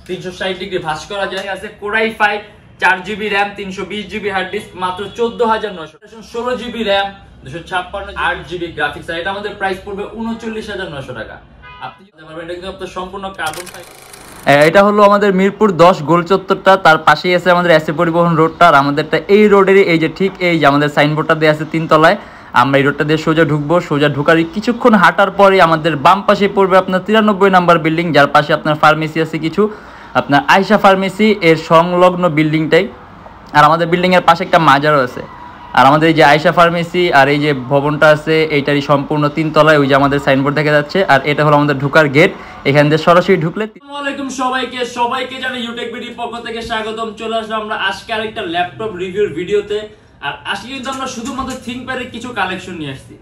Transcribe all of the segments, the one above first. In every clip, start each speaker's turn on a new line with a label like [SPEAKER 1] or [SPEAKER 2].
[SPEAKER 1] 360° ভাঁজ করা যায়। আছে core i 5 4GB RAM 320GB hard disk মাত্র 14900, 16GB RAM 256 8GB গ্রাফিক্স। আর এটা আমাদের প্রাইস পড়বে 39900 টাকা। আপনি জানতে পারবেন এটা কিন্তু আপনার সম্পূর্ণ কার্বন ফাইবার। এটা হলো আমাদের মিরপুর 10 গোল চত্বরটা, তার পাশেই আছে আমাদের এসএ পরিবহন রোডটা। আর আমাদেরটা এই রোডেরই এই যে ঠিক এই যে আমাদের সাইনবোর্ডটা দেওয়া আছে 3 তলায়। আমরা এই রোডটা দিয়ে সোজা ঢুকবো, সোজা ঢুকার কিছুক্ষণ হাঁটার পরে আমাদের বাম পাশে পড়বে আপনার 93 নাম্বার বিল্ডিং, যার পাশে আপনার ফার্মেসি আছে কিছু, আপনার আয়শা ফার্মেসি এর সংলগ্ন বিল্ডিংটাই। আর আমাদের বিল্ডিংয়ের পাশে একটা মাজারও আছে। আর আমাদের এই যে আয়শা ফার্মেসি আর এই যে ভবনটা আছে এইটারই সম্পূর্ণ 3 তলায় ওই যে আমাদের সাইনবোর্ড দেখা যাচ্ছে। আর এটা হলো আমাদের ঢোকার গেট, এখান দিয়ে সরাসরি ঢুকলে। আসসালামু আলাইকুম সবাইকে জানাই ইউটেকবিডি পক্ষ থেকে স্বাগতম। চলে আসলাম আমরা আজকে আরেকটা ল্যাপটপ রিভিউর ভিডিওতে। আর আজকে কিন্তু আমরা শুধুমাত্র থিংকপ্যাডের কিছু কালেকশন নিয়ে আসছি।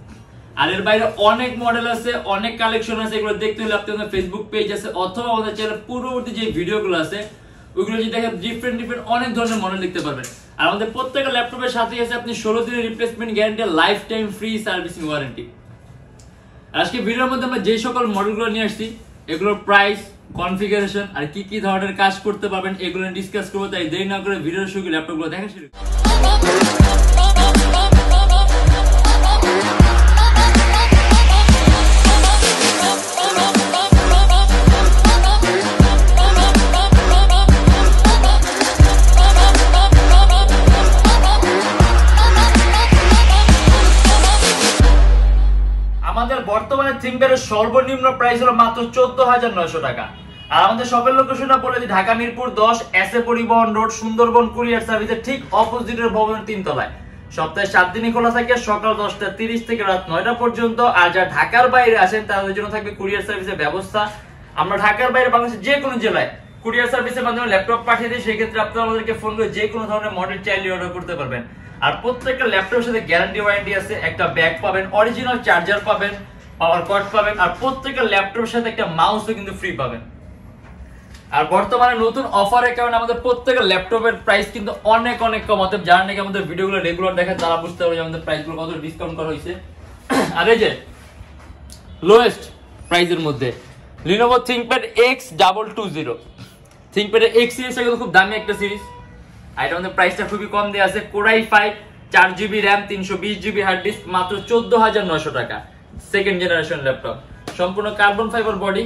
[SPEAKER 1] আর এর বাইরে অনেক মডেল আছে, অনেক কালেকশন আছে। এগুলো দেখতে হলে আপনাদের ফেসবুক পেজ আছে অথবা আমাদের চ্যানেল পূর্ববর্তী যে ভিডিওগুলো আছে ওইগুলো যদি দেখেন ডিফারেন্ট অনেক ধরনের মডেল দেখতে পারবেন। আর আমাদের প্রত্যেকটা ল্যাপটপের সাথে আছে আপনি 16 দিনের replacement guarantee, life time free servicing warranty. আজকে ভিডিওর মধ্যে আমরা যে সকল মডেলগুলো নিয়ে আসছি এগুলোর প্রাইস, কনফিগারেশন আর কি ধরনের কাজ করতে পারবেন এগুলো ডিসকাস করবো। তাই দেরি না করে ভিডিওর শুরু ল্যাপটপগুলো দেখা শুরু। আমাদের বর্তমানে থিংকপ্যাডের সর্বনিম্ন প্রাইস হলো মাত্র 14900 টাকা। আর আমাদের শপের লোকেশনটা বলে দিই, ঢাকা মিরপুর 10 এসএ পরিবহন রোড, সুন্দরবন কুরিয়ার সার্ভিসের ঠিক অপোজিটের ভবনের 3 তলায়। সপ্তাহে 7 দিনই খোলা থাকে, সকাল 10টা 30 থেকে রাত 9টা পর্যন্ত। আর যারা ঢাকার বাইরে আসেন তাদের জন্য থাকবে কুরিয়ার সার্ভিসের ব্যবস্থা। আমরা ঢাকার বাইরে বাংলাদেশের যে কোনো জেলায় কুরিয়ার সার্ভিসের মাধ্যমে ল্যাপটপ পাঠিয়ে দিই। সেক্ষেত্রে আপনারা আমাদেরকে ফোন করে যে কোনো ধরনের মডেল চাইলে অর্ডার করতে পারবেন। আর প্রত্যেকটা ল্যাপটপের সাথে গ্যারান্টি ওয়ারেন্টি আছে, একটা ব্যাগ পাবেন, অরিজিনাল চার্জার পাবেন, পাওয়ার কর্ড পাবেন। আর প্রত্যেকটা ল্যাপটপের সাথে একটা মাউসও কিন্তু ফ্রি পাবেন। আর বর্তমানে নতুন অফারের কারণে আমাদের প্রত্যেকটা ল্যাপটপের প্রাইস কিন্তু অনেক কম। অতএব যারা নাকি আমাদের ভিডিওগুলো রেগুলার দেখেন তারা বুঝতে পারবে আমাদের প্রাইসগুলো কত ডিসকাউন্ট করা হয়েছে। আর এই যে লোয়েস্ট প্রাইসের মধ্যে Lenovo ThinkPad X220, থিংকপ্যাডের X সিরিজটা কিন্তু খুব দামি একটা সিরিজ। আর এটা আমাদের প্রাইসটা খুবই কম দেওয়া আছে। Core i 5 4GB RAM 320GB hard disk মাত্র 14900 টাকা। সেকেন্ড জেনারেশন ল্যাপটপ, সম্পূর্ণ কার্বন ফাইবার বডি।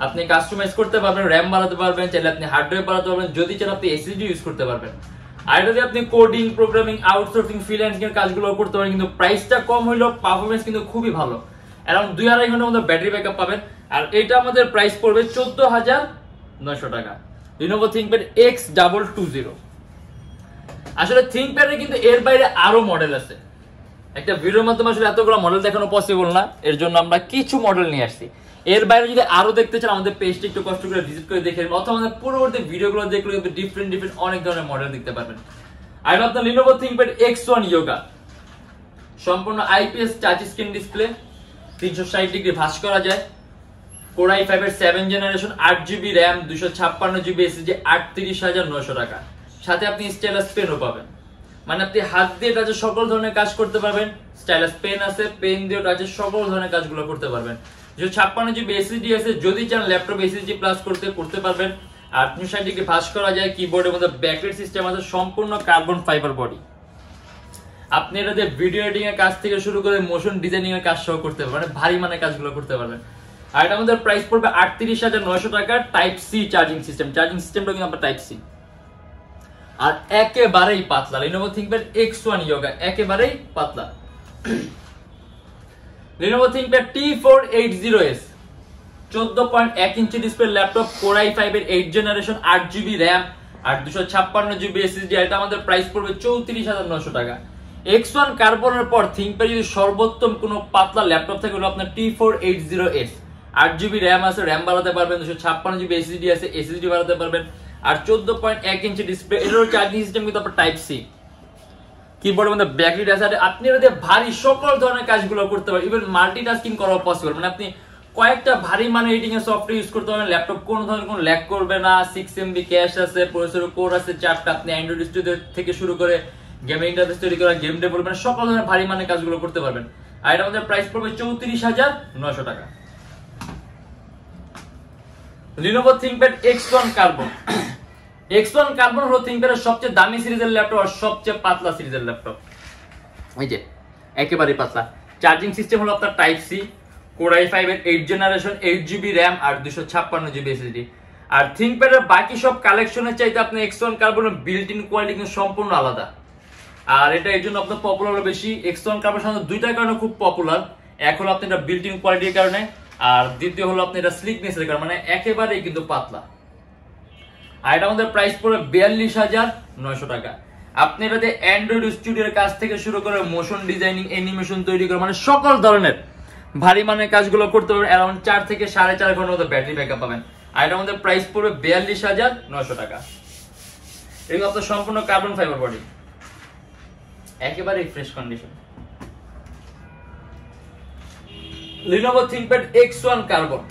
[SPEAKER 1] আপনি কাস্টমাইজ করতে পারবেন, র্যাম বাড়াতে পারবেন, চাইলে আপনি হার্ডওয়্যার বাড়াতে পারবেন, যদি চান আপনি এসএসডি ইউজ করতে পারবেন। আর যদি আপনি কোডিং, প্রোগ্রামিং, আউটসোর্সিং, ফ্রিল্যান্সিং এর কাজগুলো করতে পারেন। কিন্তু প্রাইসটা কম হইলেও পারফরম্যান্স কিন্তু খুবই ভালো। অ্যারাউন্ড 2-2.5 ঘন্টার মধ্যে ব্যাটারি ব্যাকআপ পাবেন। আর এটা আমাদের প্রাইস পড়বে 14900 টাকা। Lenovo ThinkPad X220। আসলে থিংকপ্যাডের কিন্তু এর বাইরে আরো মডেল আছে। একটা ভিডিওর মাধ্যমে আসলে এতগুলো মডেল দেখানো পসিবল না, এর জন্য আমরা কিছু মডেল নিয়ে আসছি। এর বাইরে যদি আরো দেখতে চান আমাদের পেজটা একটু কষ্ট করে ভিজিট করে দেখে নেবেন, অথবা আমাদের পূর্ববর্তী ভিডিওগুলো দেখলে কিন্তু ডিফারেন্ট অনেক ধরনের মডেল দেখতে পারবেন। আর আপনার Lenovo ThinkPad X1 Yoga, সম্পূর্ণ IPS টাচ স্ক্রিন ডিসপ্লে, 360° ভাঁজ করা যায়। কোরাই 5 এর 7 generation, 8GB RAM 256GB SSD, 38900 টাকা। সাথে আপনি স্টাইলাস পেনও পাবেন, মানে আপনি হাত দিয়ে টাচে সকল ধরনের কাজ করতে পারবেন। স্টাইলাস পেন আছে, পেন দিয়ে টাচে সকল ধরনের কাজগুলো করতে পারবেন। 256GB SSD আছে, যদি চান ল্যাপটপ SSD প্লাস করতে পারবেন। আর 360° ভাঁজ করা যায়। কিবোর্ডের মধ্যে ব্যাকলাইট সিস্টেম আছে, সম্পূর্ণ কার্বন ফাইবার বডি। আপনি এটাতে ভিডিও এডিটিং এর কাজ থেকে শুরু করে মোশন ডিজাইনিং এর কাজ সহ করতে পারবেন, মানে ভারী মানের কাজগুলো করতে পারবেন। আর এটা আমাদের প্রাইস পড়বে 38900 টাকা। টাইপ সি চার্জিং সিস্টেমটা কিন্তু আমরা টাইপ সি। আর একেবারেই পাতলা Lenovo ThinkPad X1 Yoga, একেবারেই পাতলা। Lenovo ThinkPad T480S, 14.1 inch display laptop, core i 5 এর 8 জেনারেশন, 8GB RAM আর 256GB SSD। এটা আমাদের প্রাইস পড়বে 34900 টাকা। X1 কার্বনের পর থিংকপ্যাড যদি সর্বোত্তম কোনো পাতলা ল্যাপটপ থাকে হলো আপনার T480S। 8GB RAM আছে, র্যাম বাড়াতে পারবেন, 256GB SSD আছে, SSD বাড়াতে পারবেন। আর 14.1 ইঞ্চি ডিসপ্লে, এটারও চার্জিং সিস্টেম কিন্তু আপনার টাইপ সি। কিবোর্ডের মধ্যে ব্যাকলাইট আছে। আপনি এটাতে ভারী সকল ধরনের কাজগুলো করতে পারবেন, ইভেন মাল্টিটাস্কিং করা পসিবল। মানে আপনি কয়েকটা ভারী মানের এডিটিং এর সফটওয়্যার ইউজ করতে পারবেন। ল্যাপটপ কোনো ধরনের কোনো ল্যাগ করবে না। 6MB ক্যাশ আছে, প্রসেসর কোর আছে 4টা। আপনি অ্যান্ড্রয়েড স্টুডিও থেকে শুরু করে গেমিং ইন্টারফেস তৈরি করা, গেম ডেভেলপমেন্ট, সকল ধরনের ভারী মানের কাজগুলো করতে পারবেন। আর এটা আমাদের প্রাইস পড়বে 34900 টাকা। Lenovo ThinkPad X1 Carbon X1 Carbon হলো ThinkPad এর সবচেয়ে দামি সিরিজের ল্যাপটপ আর সবচেয়ে পাতলা সিরিজের ল্যাপটপ। এই যে একেবারে পাতলা। চার্জিং সিস্টেম হলো আপনার টাইপ সি, Core i5 এর 8 জেনারেশন, 8GB RAM আর 256GB SSD। আর ThinkPad এর বাকি সব কালেকশনের চাইতে আপনি X1 Carbon এর বিল্ট ইন কোয়ালিটি কিন্তু সম্পূর্ণ আলাদা। আর এটা এর জন্য আপনার পপুলার বেশি। X1 Carbon সাধারণত দুইটার কারণে খুব পপুলার। এক হলো আপনি এটা বিল্ট ইন কোয়ালিটির কারণে, আর দ্বিতীয় হলো আপনি এটা স্লিকনেসের কারণে, মানে একেবারেই কিন্তু পাতলা। আর এটা আমাদের প্রাইস পড়ে 42,900 টাকা। আপনি এটাতে অ্যান্ড্রয়েড স্টুডিওর কাজ থেকে শুরু করে মোশন ডিজাইনিং, অ্যানিমেশন তৈরি করে মানে সকল ধরনের ভারী মানের কাজগুলো করতে পারবেন। অ্যারাউন্ড 4 থেকে 4.5 ঘন্টার মতো ব্যাটারি ব্যাকআপ পাবেন। আর এটা আমাদের প্রাইস পড়বে 42,900 টাকা। এগুলো আপনার সম্পূর্ণ কার্বন ফাইবার বডি, একেবারে fresh condition. Lenovo ThinkPad X1 Carbon,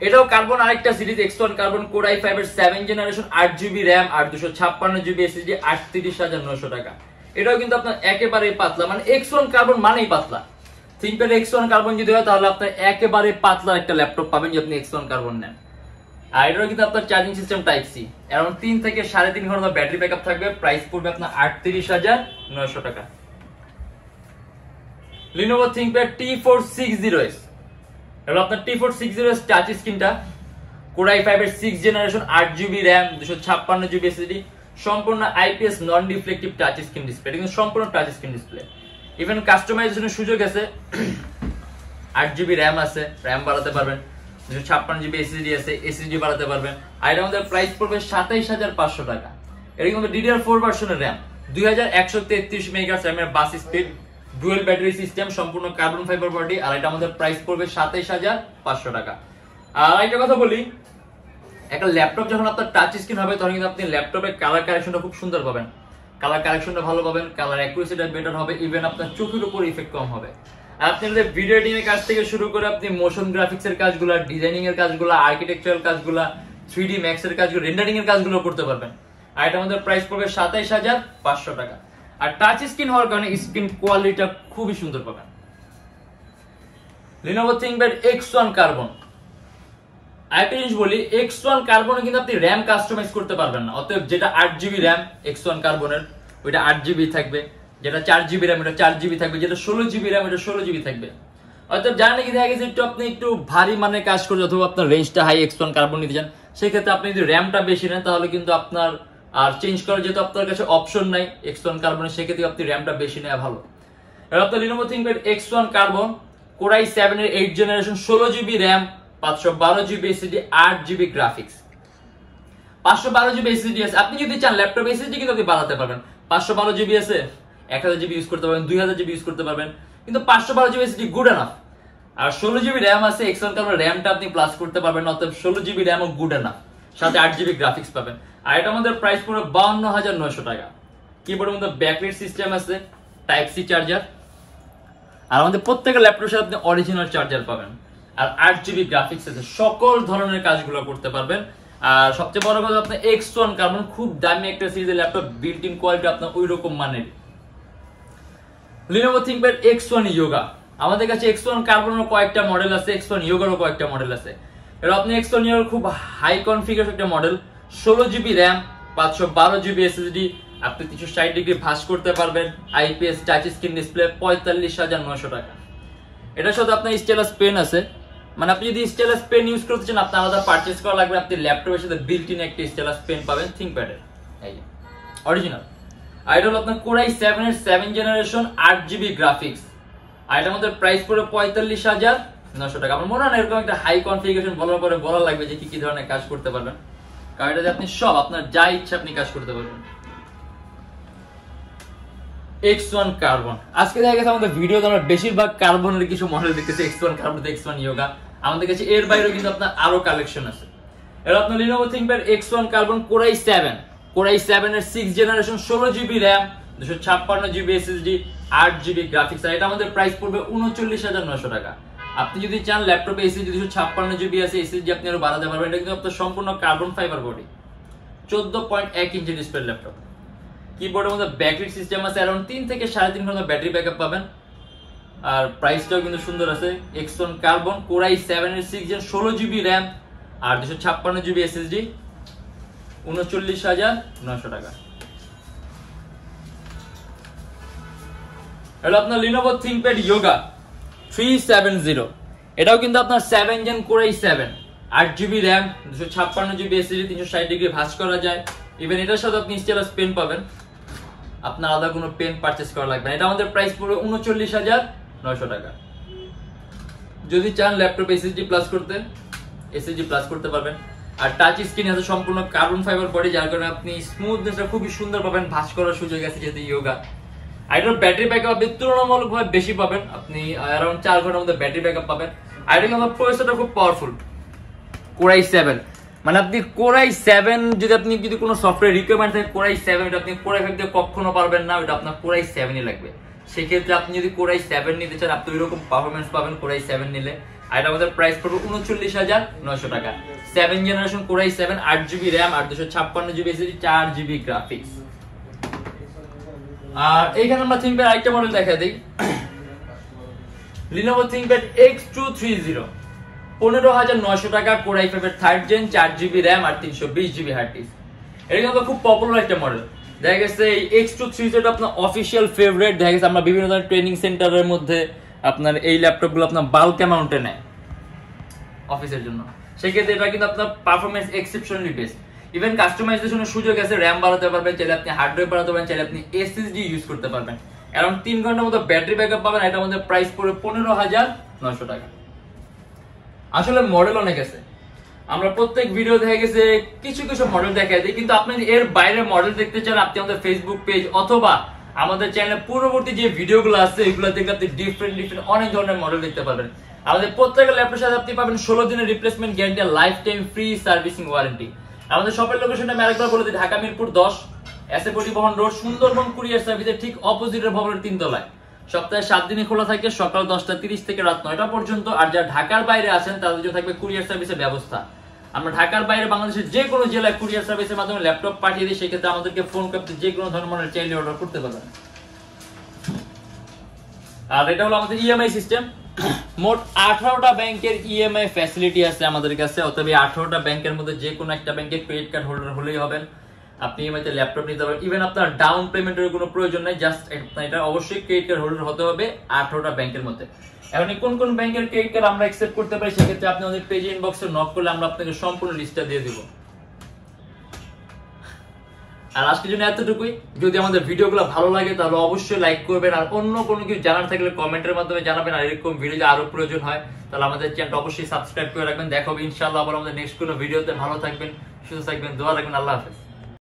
[SPEAKER 1] এটাও কার্বন আরেকটা series. X1 Carbon Core i5 এর 7 জেনারেশন, 8GB RAM আর 256GB SSD, 38,900 টাকা। এটাও কিন্তু আপনার একেবারে পাতলা, মানে X1 Carbon মানেই পাতলা। ThinkPad X1 Carbon যদি হয় তাহলে আপনি একেবারে পাতলা একটা ল্যাপটপ পাবেন যদি আপনি X1 Carbon নেন। আর এটাও কিন্তু আপনার charging system type C, around 3 থেকে 3.5 ঘন্টা ব্যাটারি ব্যাকআপ থাকবে। প্রাইস পড়বে আপনার 38,900 টাকা। Lenovo ThinkPad T460S, এটা আপনার T460S টাচ স্ক্রিনটা, Core i5 এর 6 generation, 8GB RAM, 256GB SSD, সম্পূর্ণ IPS নন ডিফ্লেক্টিভ টাচ স্ক্রিন ডিসপ্লে। এটা কিন্তু সম্পূর্ণ টাচ স্ক্রিন ডিসপ্লে। ইভেন কাস্টমাইজেশনের সুযোগ আছে। 8GB RAM আছে, RAM বাড়াতে পারবেন, 256GB SSD আছে, SSD বাড়াতে পারবেন। আর এটা আমাদের প্রাইস পড়বে 27,500 টাকা। এটা কিন্তু DDR4 ভার্সনের RAM, 2133 মেগাহার্টজ RAM এর বাস স্পিড, ডুয়েল ব্যাটারি সিস্টেম, সম্পূর্ণ কার্বন ফাইবার বডি। আর এটা আমাদের প্রাইস পড়বে 27,500 টাকা। আর একটা কথা বলি, একটা ল্যাপটপ যখন আপনার টাচ স্ক্রিন হবে তখন কিন্তু আপনি ল্যাপটপের কালার কারেকশনটা খুব সুন্দর পাবেন, কালার কারেকশনটা ভালো পাবেন, কালার অ্যাকুরেসিটা বেটার হবে, ইভেন আপনার চোখের উপর ইফেক্ট কম হবে। আর আপনি ভিডিও এডিটিং এর কাজ থেকে শুরু করে আপনি মোশন গ্রাফিক্স এর কাজগুলো, ডিজাইনিং এর কাজগুলো, আর্কিটেকচারাল কাজগুলো, 3D ম্যাক্স এর কাজগুলো, রেন্ডারিং এর কাজগুলো করতে পারবেন। আর এটা আমাদের প্রাইস পড়বে 27,500 টাকা। আর টাচ স্ক্রিন হওয়ার কারণে স্ক্রিন কোয়ালিটিটা খুবই সুন্দর পাবেন। Lenovo ThinkPad X1 Carbon, আরেকটা জিনিস বলি, X1 Carbon কিন্তু আপনি RAM কাস্টমাইজ করতে পারবেন না। অতএব যেটা 8GB RAM X1 Carbon এর ওইটা 8GB থাকবে, যেটা 4GB RAM এটা 4GB থাকবে, যেটা 16GB RAM এটা 16GB থাকবে। অতএব জানেন কি দেখা গেছে আপনি একটু ভারী মানের কাজ করে অথবা আপনার রেঞ্জটা হাই X1 Carbon নিতে চান, সেক্ষেত্রে আপনি যদি র্যামটা বেশি নেন তাহলে কিন্তু আপনার আর চেঞ্জ করার যেহেতু আপনার কাছে অপশন নাই X1 Carbon, সেক্ষেত্রে আপনি র্যামটা বেশি নেওয়া ভালো। এবার আপনার Lenovo ThinkPad X1 Carbon Core i7 এর 8 generation, 16GB RAM, 512GB SSD, 8GB graphics. 512GB SSD আছে, আপনি যদি চান ল্যাপটপ SSD কিন্তু আপনি বাড়াতে পারবেন। 512GB আছে, 1000GB ইউজ করতে পারবেন, 2000GB ইউজ করতে পারবেন, কিন্তু 512GB SSD গুড এনাফ। আর 16GB RAM আছে, X1 Carbon র্যামটা আপনি প্লাস করতে পারবেন, অতএব 16GB RAM ও গুড এনাফ, সাথে 8GB গ্রাফিক্স পাবেন। আর এটা আমাদের প্রাইস পড়বে 52,900 টাকা। কিবোর্ডের মধ্যে ব্যাকলাইট সিস্টেম আছে, টাইপ সি চার্জার, আর আমাদের প্রত্যেকটা ল্যাপটপের সাথে আপনি অরিজিনাল চার্জার পাবেন। আর 8GB গ্রাফিক্স আছে, সকল ধরনের কাজগুলো করতে পারবেন। আর সবচেয়ে বড় কথা, আপনার X1 Carbon খুব দামি একটা সিরিজের ল্যাপটপ, বিল্ট ইন কোয়ালিটি আপনার ওই রকম মানের। Lenovo ThinkPad X1 Yoga, আমাদের কাছে X1 Carbon এর কয়েকটা মডেল আছে, X1 Yoga এরও কয়েকটা মডেল আছে। এর আপনি X1 Yoga খুব হাই কনফিগার একটা model, 16GB RAM, 512GB SSD, আপনি 360 ডিগ্রি ভাঁজ করতে পারবেন, IPS টাচ স্ক্রিন ডিসপ্লে, 45,900 টাকা। এটার সাথে আপনার স্টাইলাস পেন আছে, মানে আপনি যদি স্টাইলাস পেন ইউজ করতে চান আপনার আলাদা পারচেজ করা লাগবে। আপনি ল্যাপটপের সাথে বিল্ট ইন একটা স্টাইলাস পেন পাবেন ThinkPad এর, এই অরিজিনাল। আর এটা হলো আপনার Core i7 এর 7 জেনারেশন, 8GB গ্রাফিক্স। আর এটার মধ্যে প্রাইস পড়ে 45,900 টাকা। আমার মনে হয় না এরকম একটা হাই কনফিগারেশন বলার পরে বলা লাগবে যে কি কি ধরনের কাজ করতে পারবেন, কারণ এটাতে আপনি সব আপনার যা ইচ্ছা আপনি কাজ করতে পারবেন। X1 Carbon, আজকে দেখা গেছে আমাদের ভিডিওতে আমরা বেশিরভাগ কার্বনের কিছু মডেল দেখতেছি, X1 Carbon, X1 Yoga। আমাদের কাছে এর বাইরেও কিন্তু আপনার আরো কালেকশন আছে। এর আপনার Lenovo ThinkPad X1 Carbon Core i7 এর 6 generation, 16GB RAM, 256GB SSD, 8GB graphics. আর এটা আমাদের প্রাইস পড়বে 39,900 টাকা। আপনি যদি চান ল্যাপটপে SSD 256GB আছে, SSD আপনি আরো বাড়াতে পারবেন। এটা কিন্তু আপনার সম্পূর্ণ carbon fibre body, 14.1 inch display laptop. কিবোর্ডের মধ্যে ব্যাকলাইট সিস্টেম আছে, अराउंड 3 থেকে 3.5 ঘন্টা ব্যাটারি ব্যাকআপ পাবেন। আর প্রাইসটাও কিন্তু সুন্দর আছে। X1 Carbon Core i7 এর 6 জেন, 16GB RAM, আর 256GB SSD 39,900 টাকা। হলো আপনার Lenovo ThinkPad Yoga 370, এটাও কিন্তু আপনার 7 Gen Core i7, 8GB RAM, 256GB SSD, 360 degree ভাঁজ করা যায়। ইভেন এটার সাথে আপনি স্টাইলাস পেন পাবেন, আপনার আলাদা কোনো পেন পারচেজ করা লাগবে না। এটা আমাদের প্রাইস পড়বে 39,900 টাকা। যদি চান ল্যাপটপ SSD প্লাস করতে, SSD প্লাস করতে পারবেন। আর টাচ স্ক্রিন আছে সম্পূর্ণ কার্বন ফাইবার বডি, যার কারণে আপনি স্মুথনেসটা খুবই সুন্দর পাবেন, ভাঁজ করার সুযোগ আছে যেহেতু ইয়োগা। আর এটার ব্যাটারি ব্যাকআপ আপনি তুলনামূলকভাবে বেশি পাবেন, আপনি অ্যারাউন্ড 4 ঘন্টার মধ্যে ব্যাটারি ব্যাকআপ পাবেন। আর এটা কিন্তু প্রসেসরটা খুব পাওয়ারফুল, Core i7, মানে আপনি Core i7 যদি কোনো সফটওয়্যার রিকোয়ারমেন্ট থাকে Core i7, এটা আপনি Core i5 দিয়ে কখনো পারবেন না, এটা আপনার Core i7ই লাগবে। সেক্ষেত্রে আপনি যদি Core i7 নিতে চান, আপনি ওইরকম পারফরমেন্স পাবেন Core i7 নিলে। আর এটা আমাদের প্রাইস পড়বে 39,900 টাকা। 7 generation Core i7, 8GB RAM আর 256GB SSD, 4GB গ্রাফিক্স। আর এইখানে আমরা ThinkPad আরেকটা মডেল দেখা দিই, Lenovo ThinkPad X230, 15,900 টাকা, Core i5 এর 3rd Gen, 4GB RAM আর 320GB হার্ড ডিস্ক। এটা কিন্তু খুব পপুলার একটা মডেল। দেখা গেছে এই X230 আপনার অফিশিয়াল ফেভারিট। দেখা গেছে আমরা বিভিন্ন ধরনের ট্রেনিং সেন্টারের মধ্যে আপনার এই ল্যাপটপগুলো আপনার বাল্ক অ্যামাউন্টে নেয় অফিসের জন্য। সেক্ষেত্রে এটা কিন্তু আপনার পারফরমেন্স এক্সেপশনালি বেস্ট। ইভেন কাস্টমাইজেশনের সুযোগ আছে, র্যাম বাড়াতে পারবেন, চাইলে আপনি হার্ডওয়্যার বাড়াতে পারবেন, চাইলে আপনি SSD ইউজ করতে পারবেন। অ্যারাউন্ড 3 ঘন্টার মতো ব্যাটারি ব্যাকআপ পাবেন। এটা আমাদের প্রাইস পড়বে 15,900 টাকা। আসলে মডেল অনেক আছে, আমরা প্রত্যেক ভিডিও দেখা গেছে কিছু কিছু মডেল দেখাই দিই, কিন্তু আপনি এর বাইরে মডেল দেখতে চান, আপনি আমাদের ফেসবুক পেজ অথবা আমাদের চ্যানেলে পূর্ববর্তী যে ভিডিওগুলো আছে এগুলো দেখলে আপনি ডিফারেন্ট অনেক ধরনের মডেল দেখতে পারবেন। আমাদের প্রত্যেকটা ল্যাপটপের সাথে আপনি পাবেন 16 দিনের replacement guarantee, life time free servicing warranty. আমাদের শপের লোকেশনটা আমি আরেকবার বলে দিই, ঢাকা মিরপুর 10, এসএ পরিবহন রোড, সুন্দরবন কুরিয়ার সার্ভিসের ঠিক অপোজিটের ভবনের 3 তলায়। সপ্তাহে 7 দিনে খোলা থাকে, সকাল 10:30 থেকে রাত 9টা পর্যন্ত। আর যারা ঢাকার বাইরে আছেন তাদের জন্য থাকবে কুরিয়ার সার্ভিসের ব্যবস্থা। আমরা ঢাকার বাইরে বাংলাদেশের যে কোনো জেলায় কুরিয়ার সার্ভিসের মাধ্যমে ল্যাপটপ পাঠিয়ে দিই, সেক্ষেত্রে আমাদেরকে ফোন করতে যে কোনো ধরনের চাইলে অর্ডার করতে পারবেন। আর এটা হলো আমাদের ইএমআই সিস্টেম। মোট 18টা ব্যাংকের ইএমআই ফ্যাসিলিটি আছে আমাদের কাছে। অতএব 18টা ব্যাংকের মধ্যে যে কোনো একটা ব্যাংকের ক্রেডিট কার্ড হোল্ডার হলেই হবেন, আপনি ইএমআইতে ল্যাপটপ নিতে পারবেন। ইভেন আপনার ডাউন পেমেন্টের কোনো প্রয়োজন নাই, জাস্ট এটা অবশ্যই ক্রেডিট কার্ড হোল্ডার হতে হবে 18টা ব্যাংকের মধ্যে। এখন কোন কোন ব্যাংকের ক্রেডিট কার্ড আমরা অ্যাকসেপ্ট করতে পারি, সেক্ষেত্রে আপনি আমাদের পেজে ইনবক্সে নক করলে আমরা আপনাকে সম্পূর্ণ লিস্টটা দিয়ে দিব। আর আজকের জন্য এতটুকুই। যদি আমাদের ভিডিওগুলো ভালো লাগে তাহলে অবশ্যই লাইক করবেন, আর অন্য কোনো কিছু জানার থাকলে কমেন্টের মাধ্যমে জানাবেন। আর এরকম ভিডিও যদি আরো প্রয়োজন হয় তাহলে আমাদের চ্যানেলটা অবশ্যই সাবস্ক্রাইব করে রাখবেন। দেখা হবে ইনশাআল্লাহ আবার আমাদের নেক্সট কোনো ভিডিওতে। ভালো থাকবেন, সুস্থ থাকবেন, দোয়া রাখবেন। আল্লাহ হাফেজ।